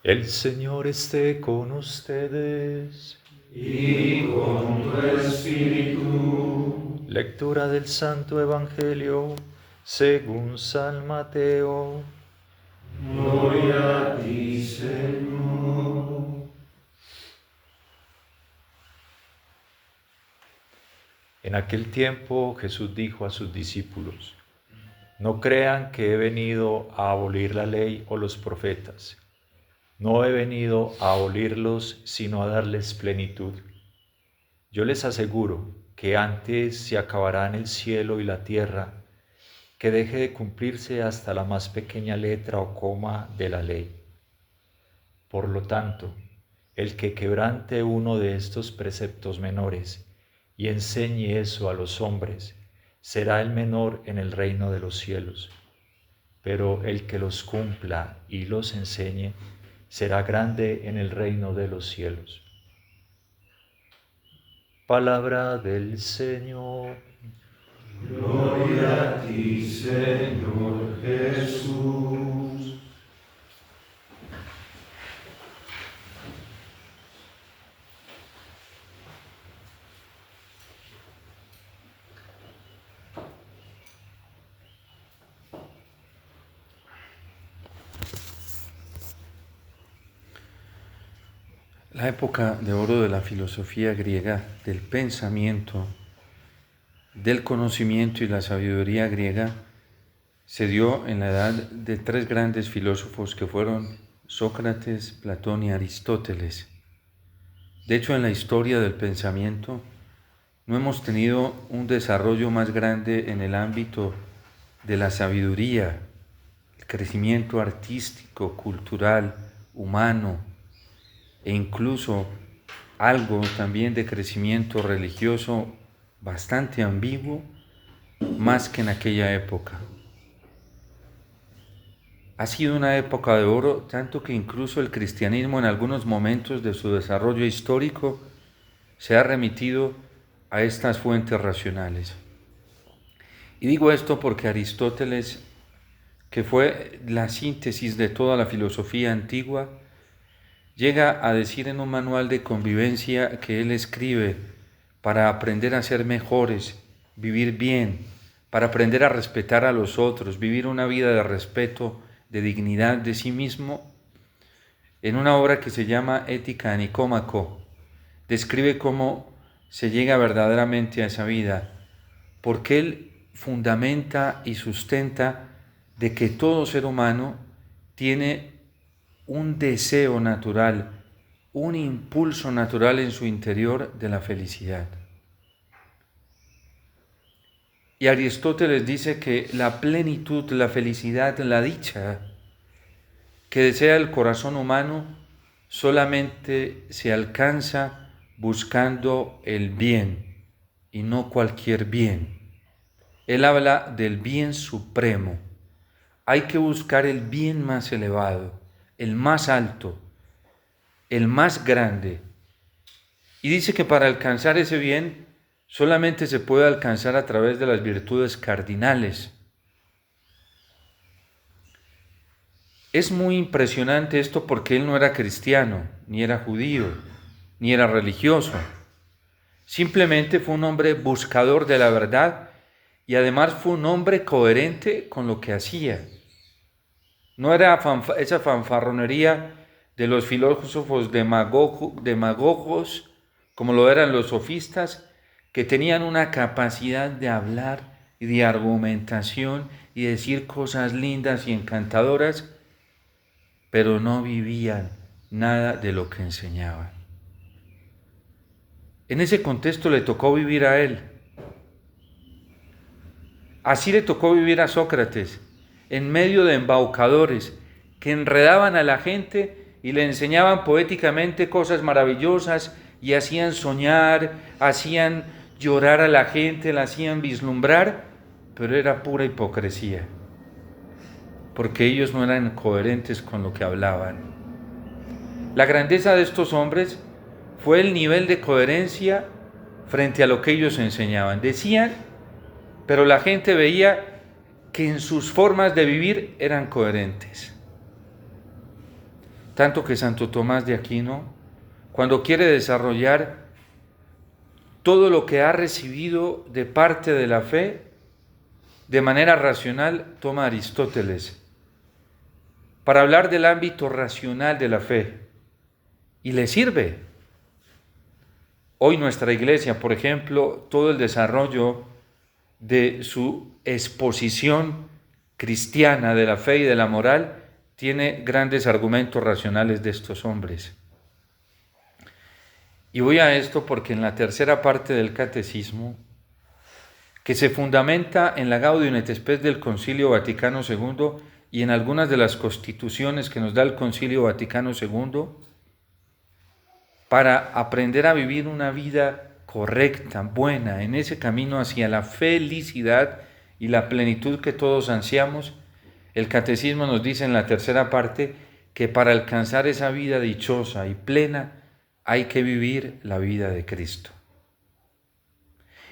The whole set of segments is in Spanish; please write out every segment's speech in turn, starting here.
El Señor esté con ustedes. Y con tu espíritu. Lectura del Santo Evangelio según San Mateo. Gloria a ti, Señor. En aquel tiempo Jesús dijo a sus discípulos: No crean que he venido a abolir la ley o los profetas. No he venido a abolirlos, sino a darles plenitud. Yo les aseguro que antes se acabarán el cielo y la tierra que deje de cumplirse hasta la más pequeña letra o coma de la ley. Por lo tanto, el que quebrante uno de estos preceptos menores y enseñe eso a los hombres, será el menor en el reino de los cielos. Pero el que los cumpla y los enseñe, será grande en el reino de los cielos. Palabra del Señor. Gloria a ti, Señor Jesús. La época de oro de la filosofía griega, del pensamiento, del conocimiento y la sabiduría griega, se dio en la edad de tres grandes filósofos que fueron Sócrates, Platón y Aristóteles. De hecho, en la historia del pensamiento no hemos tenido un desarrollo más grande en el ámbito de la sabiduría, el crecimiento artístico, cultural, humano, e incluso algo también de crecimiento religioso bastante ambiguo, más que en aquella época. Ha sido una época de oro, tanto que incluso el cristianismo en algunos momentos de su desarrollo histórico se ha remitido a estas fuentes racionales. Y digo esto porque Aristóteles, que fue la síntesis de toda la filosofía antigua, llega a decir en un manual de convivencia que él escribe para aprender a ser mejores, vivir bien, para aprender a respetar a los otros, vivir una vida de respeto, de dignidad de sí mismo, en una obra que se llama Ética a Nicómaco, describe cómo se llega verdaderamente a esa vida, porque él fundamenta y sustenta de que todo ser humano tiene un deseo natural, un impulso natural en su interior de la felicidad. Y Aristóteles dice que la plenitud, la felicidad, la dicha que desea el corazón humano solamente se alcanza buscando el bien y no cualquier bien. Él habla del bien supremo. Hay que buscar el bien más elevado, el más alto, el más grande. Y dice que para alcanzar ese bien solamente se puede alcanzar a través de las virtudes cardinales. Es muy impresionante esto porque él no era cristiano, ni era judío, ni era religioso. Simplemente fue un hombre buscador de la verdad y además fue un hombre coherente con lo que hacía. No era esa fanfarronería de los filósofos demagogos, como lo eran los sofistas, que tenían una capacidad de hablar y de argumentación y decir cosas lindas y encantadoras, pero no vivían nada de lo que enseñaban. En ese contexto le tocó vivir a él. Así le tocó vivir a Sócrates, en medio de embaucadores que enredaban a la gente y le enseñaban poéticamente cosas maravillosas y hacían soñar, hacían llorar a la gente, la hacían vislumbrar, pero era pura hipocresía, porque ellos no eran coherentes con lo que hablaban. La grandeza de estos hombres fue el nivel de coherencia frente a lo que ellos enseñaban. Decían, pero la gente veía que en sus formas de vivir eran coherentes. tanto que Santo Tomás de Aquino, cuando quiere desarrollar todo lo que ha recibido de parte de la fe, de manera racional, toma a Aristóteles para hablar del ámbito racional de la fe, y le sirve. Hoy nuestra Iglesia, por ejemplo, todo el desarrollo de su exposición cristiana de la fe y de la moral tiene grandes argumentos racionales de estos hombres. Y voy a esto porque en la tercera parte del Catecismo, que se fundamenta en la Gaudium et Spes del Concilio Vaticano II y en algunas de las constituciones que nos da el Concilio Vaticano II, para aprender a vivir una vida correcta, buena, en ese camino hacia la felicidad y la plenitud que todos ansiamos, el Catecismo nos dice en la tercera parte que para alcanzar esa vida dichosa y plena hay que vivir la vida de Cristo.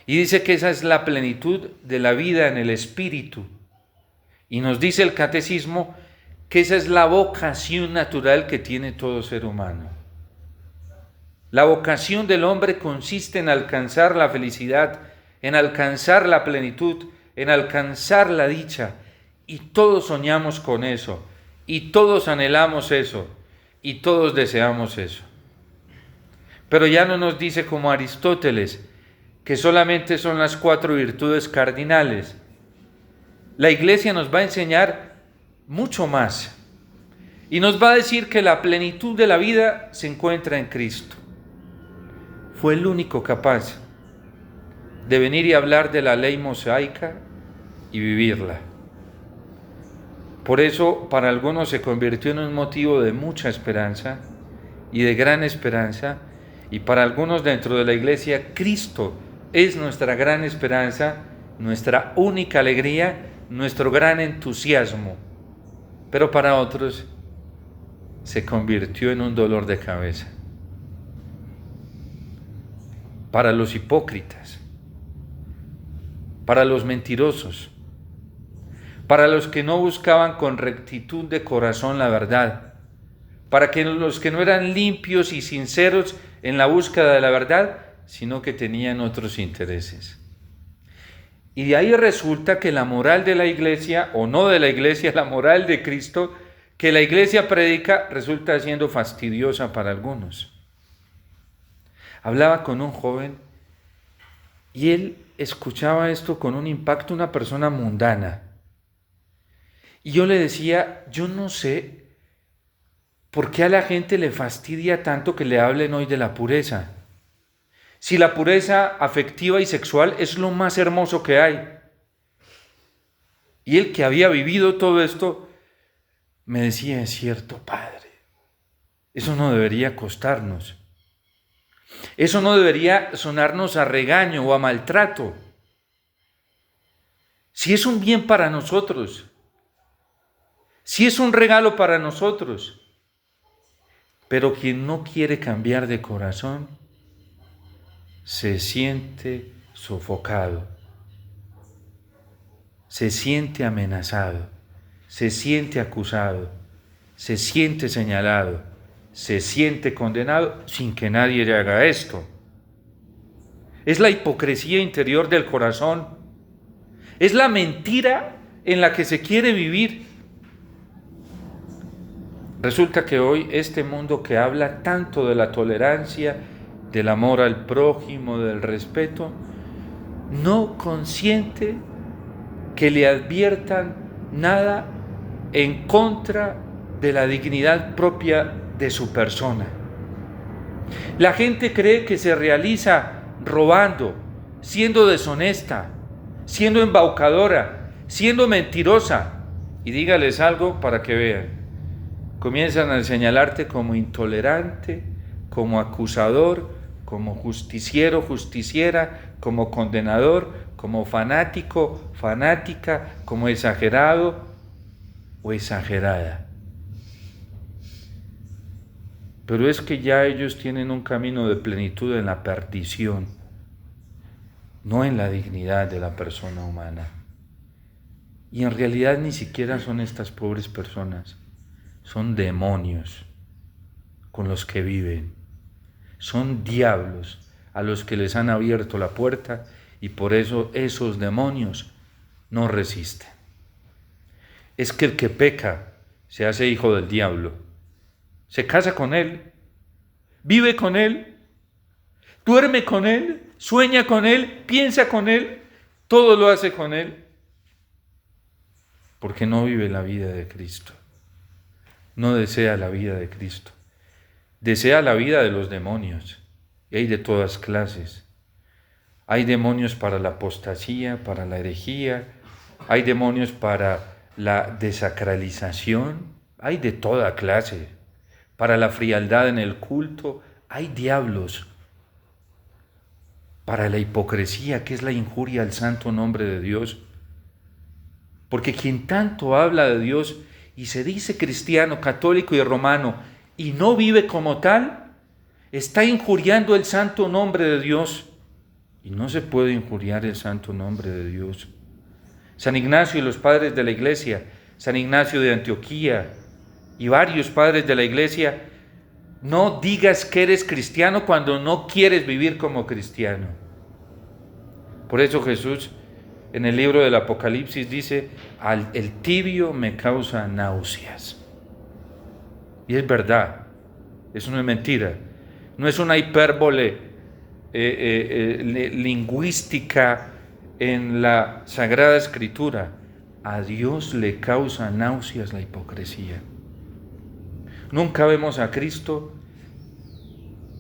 Y dice que esa es la plenitud de la vida en el Espíritu. Y nos dice el Catecismo que esa es la vocación natural que tiene todo ser humano. La vocación del hombre consiste en alcanzar la felicidad, en alcanzar la plenitud, en alcanzar la dicha. Y todos soñamos con eso, y todos anhelamos eso, y todos deseamos eso. Pero ya no nos dice como Aristóteles, que solamente son las 4 virtudes cardinales. La Iglesia nos va a enseñar mucho más, y nos va a decir que la plenitud de la vida se encuentra en Cristo. Fue el único capaz de venir y hablar de la ley mosaica y vivirla. Por eso, para algunos se convirtió en un motivo de mucha esperanza y de gran esperanza, y para algunos dentro de la Iglesia, Cristo es nuestra gran esperanza, nuestra única alegría, nuestro gran entusiasmo. Pero para otros se convirtió en un dolor de cabeza. Para los hipócritas, para los mentirosos, para los que no buscaban con rectitud de corazón la verdad, para los que no eran limpios y sinceros en la búsqueda de la verdad, sino que tenían otros intereses. Y de ahí resulta que la moral de la Iglesia, o no de la Iglesia, la moral de Cristo, que la Iglesia predica, resulta siendo fastidiosa para algunos. Hablaba con un joven y él escuchaba esto con un impacto, una persona mundana. Y yo le decía, yo no sé por qué a la gente le fastidia tanto que le hablen hoy de la pureza. Si la pureza afectiva y sexual es lo más hermoso que hay. Y él, que había vivido todo esto, me decía, es cierto, padre, eso no debería costarnos. Eso no debería sonarnos a regaño o a maltrato. Si es un bien para nosotros, si es un regalo para nosotros, pero quien no quiere cambiar de corazón se siente sofocado, se siente amenazado, se siente acusado, se siente señalado, se siente condenado sin que nadie le haga esto. Es la hipocresía interior del corazón. Es la mentira en la que se quiere vivir. Resulta que hoy este mundo que habla tanto de la tolerancia, del amor al prójimo, del respeto, no consiente que le adviertan nada en contra de la dignidad propia de su persona. La gente cree que se realiza robando, siendo deshonesta, siendo embaucadora, siendo mentirosa. Y dígales algo para que vean. Comienzan a señalarte como intolerante, como acusador, como justiciero, justiciera, como condenador, como fanático, fanática, como exagerado o exagerada. Pero es que ya ellos tienen un camino de plenitud en la perdición, no en la dignidad de la persona humana. Y en realidad ni siquiera son estas pobres personas, son demonios. con los que viven. Son diablos a los que les han abierto la puerta y por eso esos demonios no resisten. Es que el que peca se hace hijo del diablo, se casa con él, vive con él, duerme con él, sueña con él, piensa con él, todo lo hace con él, porque no vive la vida de Cristo, no desea la vida de Cristo, desea la vida de los demonios, y hay de todas clases. Hay demonios para la apostasía, para la herejía, hay demonios para la desacralización, hay de toda clase. Para la frialdad en el culto, hay diablos. Para la hipocresía, que es la injuria al santo nombre de Dios. Porque quien tanto habla de Dios y se dice cristiano, católico y romano y no vive como tal, está injuriando el santo nombre de Dios. Y no se puede injuriar el santo nombre de Dios. San Ignacio y los padres de la Iglesia, San Ignacio de Antioquía y varios padres de la Iglesia, no digas que eres cristiano cuando no quieres vivir como cristiano. Por eso Jesús en el libro del Apocalipsis dice, el tibio me causa náuseas. Y es verdad, eso no es mentira, no es una hipérbole lingüística en la Sagrada Escritura. A Dios le causa náuseas la hipocresía. Nunca vemos a Cristo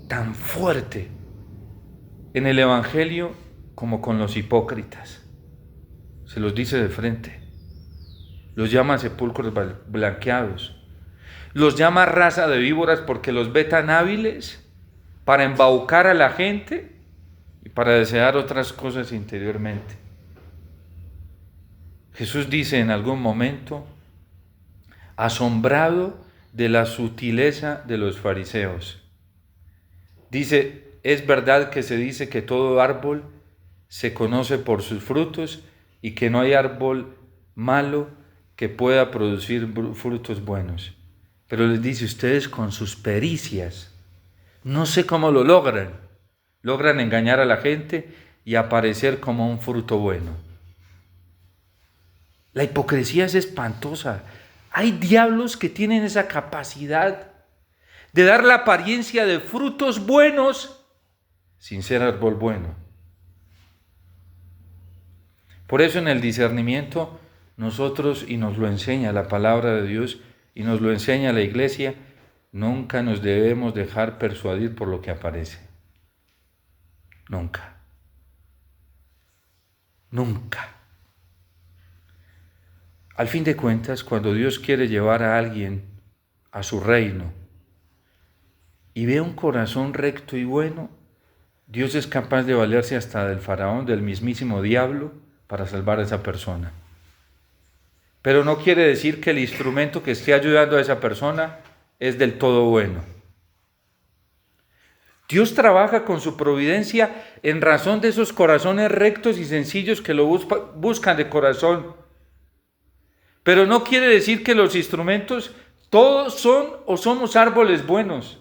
tan fuerte en el Evangelio como con los hipócritas. Se los dice de frente. Los llama sepulcros blanqueados. Los llama raza de víboras porque los ve tan hábiles para embaucar a la gente y para desear otras cosas interiormente. Jesús dice en algún momento, asombrado de la sutileza de los fariseos. Dice, es verdad que se dice que todo árbol se conoce por sus frutos y que no hay árbol malo que pueda producir frutos buenos. Pero les dice, ustedes con sus pericias, no sé cómo lo logran engañar a la gente y aparecer como un fruto bueno. La hipocresía es espantosa. Hay diablos que tienen esa capacidad de dar la apariencia de frutos buenos sin ser árbol bueno. Por eso en el discernimiento nosotros, y nos lo enseña la palabra de Dios, y nos lo enseña la Iglesia, nunca nos debemos dejar persuadir por lo que aparece. Nunca. Nunca. Al fin de cuentas, cuando Dios quiere llevar a alguien a su reino y ve un corazón recto y bueno, Dios es capaz de valerse hasta del faraón, del mismísimo diablo, para salvar a esa persona. Pero no quiere decir que el instrumento que esté ayudando a esa persona es del todo bueno. Dios trabaja con su providencia en razón de esos corazones rectos y sencillos que lo buscan de corazón. Pero no quiere decir que los instrumentos todos son o somos árboles buenos.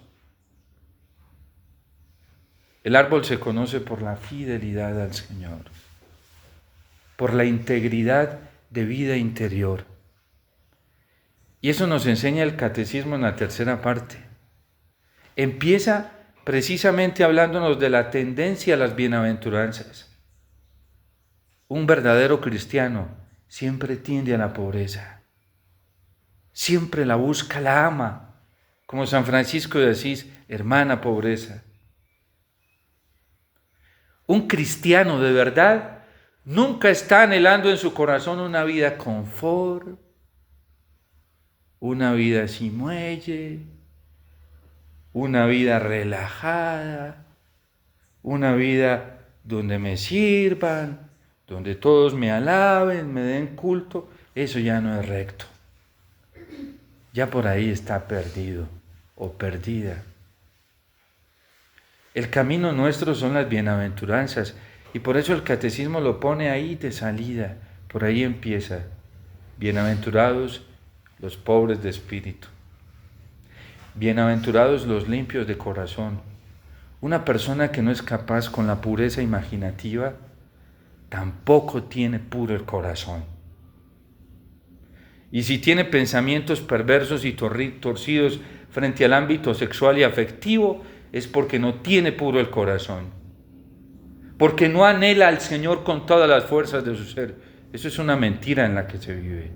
El árbol se conoce por la fidelidad al Señor, por la integridad de vida interior. Y eso nos enseña el catecismo en la tercera parte. Empieza precisamente hablándonos de la tendencia a las bienaventuranzas. Un verdadero cristiano siempre tiende a la pobreza. Siempre la busca, la ama. Como San Francisco de Asís, hermana pobreza. Un cristiano de verdad nunca está anhelando en su corazón una vida confort, una vida sin muelle, una vida relajada, una vida donde me sirvan, donde todos me alaben, me den culto. Eso ya no es recto. Ya por ahí está perdido o perdida. El camino nuestro son las bienaventuranzas. Y por eso el catecismo lo pone ahí de salida, por ahí empieza. Bienaventurados los pobres de espíritu. Bienaventurados los limpios de corazón. Una persona que no es capaz con la pureza imaginativa, tampoco tiene puro el corazón. Y si tiene pensamientos perversos y torcidos frente al ámbito sexual y afectivo, es porque no tiene puro el corazón. Porque no anhela al Señor con todas las fuerzas de su ser. Eso es una mentira en la que se vive.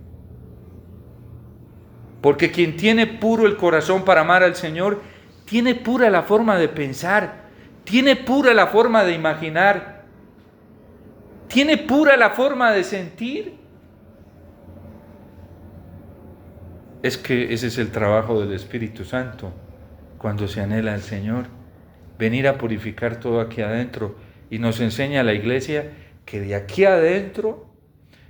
Porque quien tiene puro el corazón para amar al Señor, tiene pura la forma de pensar, tiene pura la forma de imaginar, tiene pura la forma de sentir. Es que ese es el trabajo del Espíritu Santo, cuando se anhela al Señor, venir a purificar todo aquí adentro. Y nos enseña la Iglesia que de aquí adentro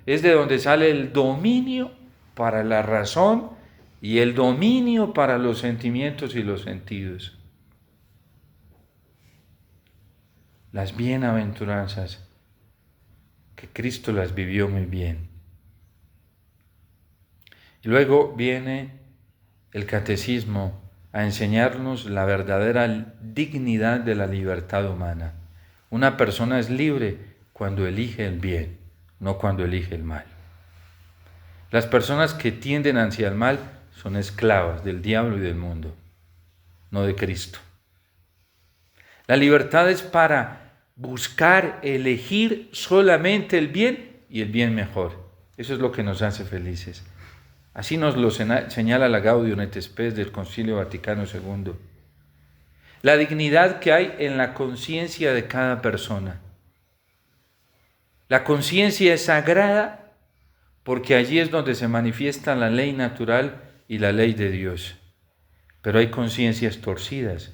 es de donde sale el dominio para la razón y el dominio para los sentimientos y los sentidos. Las bienaventuranzas, que Cristo las vivió muy bien. Y luego viene el catecismo a enseñarnos la verdadera dignidad de la libertad humana. Una persona es libre cuando elige el bien, no cuando elige el mal. Las personas que tienden hacia el mal son esclavas del diablo y del mundo, no de Cristo. La libertad es para buscar, elegir solamente el bien y el bien mejor. Eso es lo que nos hace felices. Así nos lo señala la Gaudium et Spes del Concilio Vaticano II. La dignidad que hay en la conciencia de cada persona. La conciencia es sagrada porque allí es donde se manifiesta la ley natural y la ley de Dios. Pero hay conciencias torcidas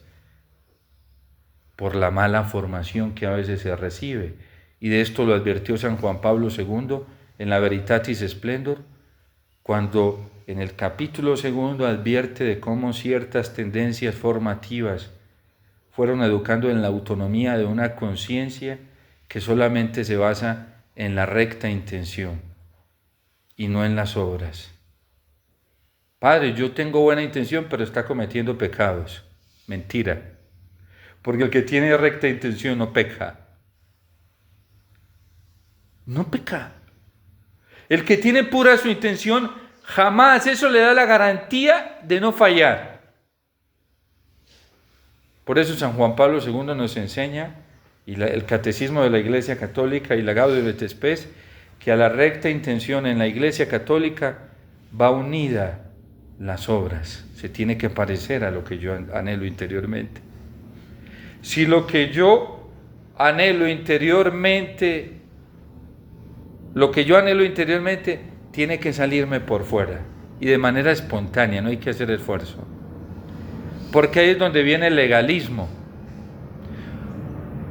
por la mala formación que a veces se recibe. Y de esto lo advirtió San Juan Pablo II en la Veritatis Splendor, cuando en el capítulo 2 advierte de cómo ciertas tendencias formativas fueron educando en la autonomía de una conciencia que solamente se basa en la recta intención y no en las obras. Padre, yo tengo buena intención, pero está cometiendo pecados. Mentira. Porque el que tiene recta intención no peca. No peca. El que tiene pura su intención, jamás eso le da la garantía de no fallar. Por eso San Juan Pablo II nos enseña, y el Catecismo de la Iglesia Católica y la Gaudium et Spes, que a la recta intención en la Iglesia Católica va unida las obras. Se tiene que parecer a lo que yo anhelo interiormente. Si lo que yo anhelo interiormente tiene que salirme por fuera y de manera espontánea, no hay que hacer esfuerzo. Porque ahí es donde viene el legalismo.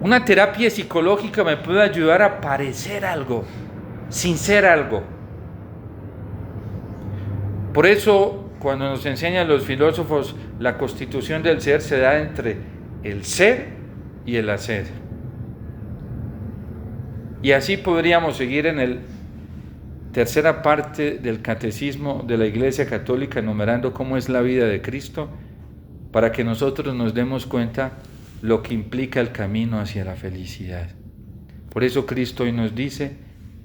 Una terapia psicológica me puede ayudar a parecer algo, sin ser algo. Por eso, cuando nos enseñan los filósofos, la constitución del ser se da entre el ser y el hacer. Y así podríamos seguir en la tercera parte del Catecismo de la Iglesia Católica, enumerando cómo es la vida de Cristo, para que nosotros nos demos cuenta lo que implica el camino hacia la felicidad. Por eso Cristo hoy nos dice: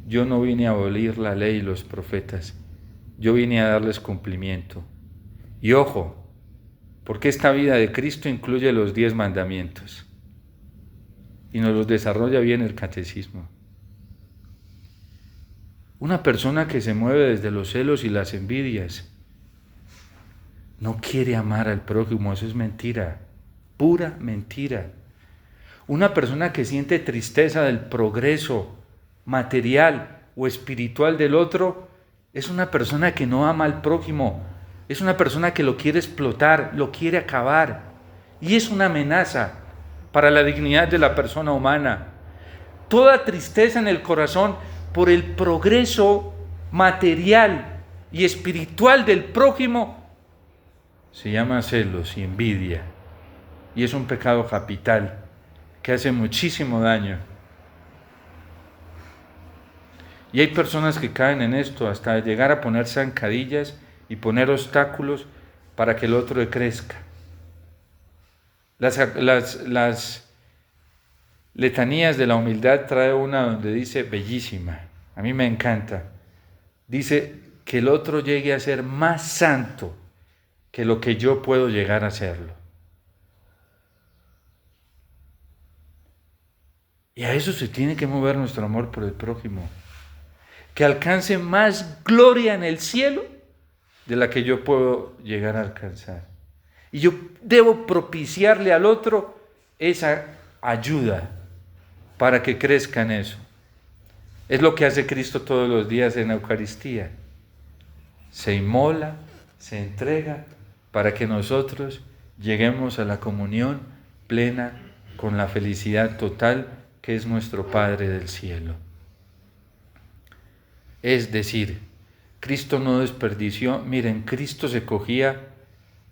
yo no vine a abolir la ley y los profetas, yo vine a darles cumplimiento. Y ojo, porque esta vida de Cristo incluye los 10 mandamientos y nos los desarrolla bien el Catecismo. Una persona que se mueve desde los celos y las envidias no quiere amar al prójimo, eso es mentira, pura mentira. Una persona que siente tristeza del progreso material o espiritual del otro es una persona que no ama al prójimo, es una persona que lo quiere explotar, lo quiere acabar, y es una amenaza para la dignidad de la persona humana. Toda tristeza en el corazón por el progreso material y espiritual del prójimo se llama celos y envidia, y es un pecado capital que hace muchísimo daño. Y hay personas que caen en esto hasta llegar a poner zancadillas y poner obstáculos para que el otro crezca. Las letanías de la humildad trae una donde dice, bellísima, a mí me encanta, dice que el otro llegue a ser más santo que lo que yo puedo llegar a serlo. Y a eso se tiene que mover nuestro amor por el prójimo, que alcance más gloria en el cielo de la que yo puedo llegar a alcanzar. Y yo debo propiciarle al otro esa ayuda para que crezca en eso. Es lo que hace Cristo todos los días en la Eucaristía. Se inmola, se entrega para que nosotros lleguemos a la comunión plena con la felicidad total que es nuestro Padre del cielo. Es decir, Cristo no desperdició. Miren, Cristo se cogía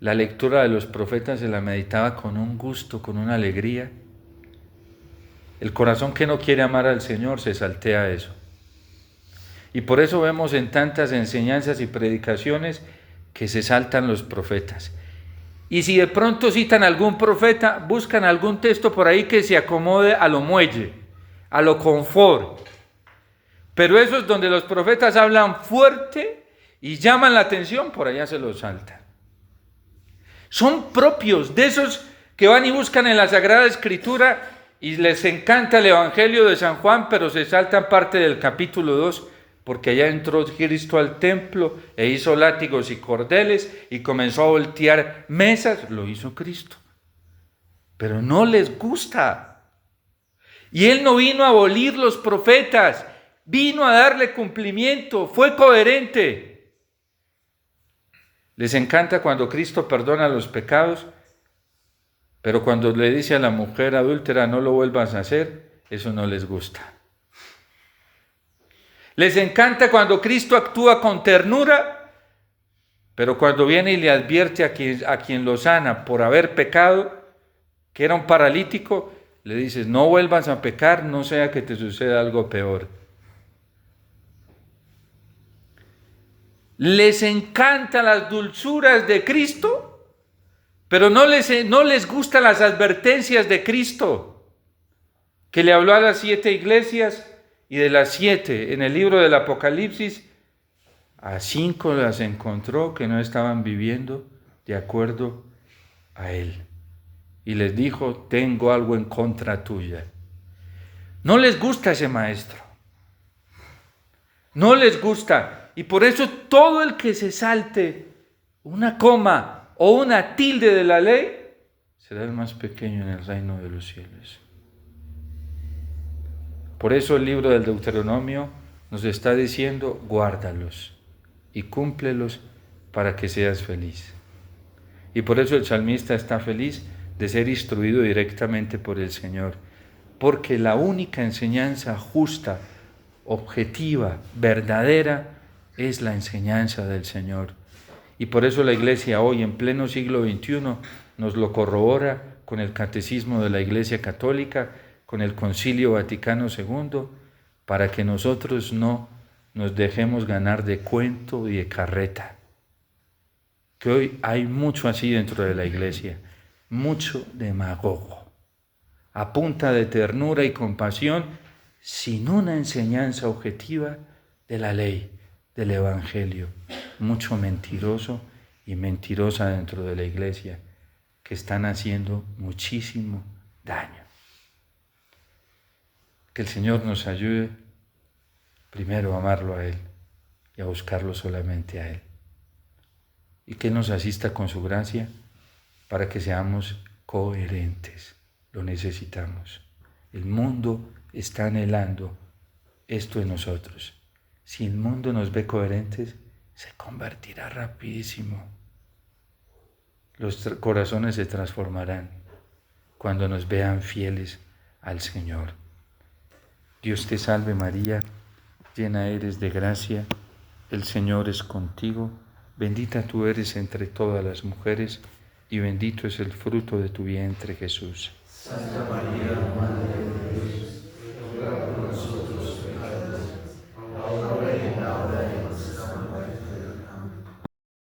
la lectura de los profetas, se la meditaba con un gusto, con una alegría. El corazón que no quiere amar al Señor se saltea eso. Y por eso vemos en tantas enseñanzas y predicaciones que se saltan los profetas. Y si de pronto citan algún profeta, buscan algún texto por ahí que se acomode a lo muelle, a lo confort. Pero esos donde los profetas hablan fuerte y llaman la atención, por allá se los saltan. Son propios de esos que van y buscan en la Sagrada Escritura y les encanta el Evangelio de San Juan, pero se saltan parte del capítulo 2, porque allá entró Cristo al templo e hizo látigos y cordeles y comenzó a voltear mesas. Lo hizo Cristo, pero no les gusta. Y Él no vino a abolir los profetas, vino a darle cumplimiento, fue coherente. Les encanta cuando Cristo perdona los pecados, pero cuando le dice a la mujer adúltera no lo vuelvas a hacer, eso no les gusta. Les encanta cuando Cristo actúa con ternura, pero cuando viene y le advierte a quien lo sana por haber pecado, que era un paralítico, le dices, no vuelvas a pecar, no sea que te suceda algo peor. Les encantan las dulzuras de Cristo, pero no les gustan las advertencias de Cristo, que le habló a las 7 iglesias, y de las 7 en el libro del Apocalipsis, a 5 las encontró que no estaban viviendo de acuerdo a Él. Y les dijo, tengo algo en contra tuya. No les gusta ese maestro. No les gusta. Y por eso todo el que se salte una coma o una tilde de la ley, será el más pequeño en el reino de los cielos. Por eso el libro del Deuteronomio nos está diciendo, guárdalos y cúmplelos para que seas feliz. Y por eso el salmista está feliz de ser instruido directamente por el Señor, porque la única enseñanza justa, objetiva, verdadera, es la enseñanza del Señor. Y por eso la Iglesia hoy, en pleno siglo XXI, nos lo corrobora con el Catecismo de la Iglesia Católica, con el Concilio Vaticano II, para que nosotros no nos dejemos ganar de cuento y de carreta. Que hoy hay mucho así dentro de la Iglesia, mucho demagogo, a punta de ternura y compasión, sin una enseñanza objetiva de la ley, del Evangelio, mucho mentiroso y mentirosa dentro de la Iglesia, que están haciendo muchísimo daño. Que el Señor nos ayude primero a amarlo a Él y a buscarlo solamente a Él. Y que nos asista con su gracia para que seamos coherentes. Lo necesitamos. El mundo está anhelando esto en nosotros. Si el mundo nos ve coherentes, se convertirá rapidísimo. Los corazones se transformarán cuando nos vean fieles al Señor. Dios te salve María, llena eres de gracia, el Señor es contigo, bendita tú eres entre todas las mujeres y bendito es el fruto de tu vientre Jesús. Santa María,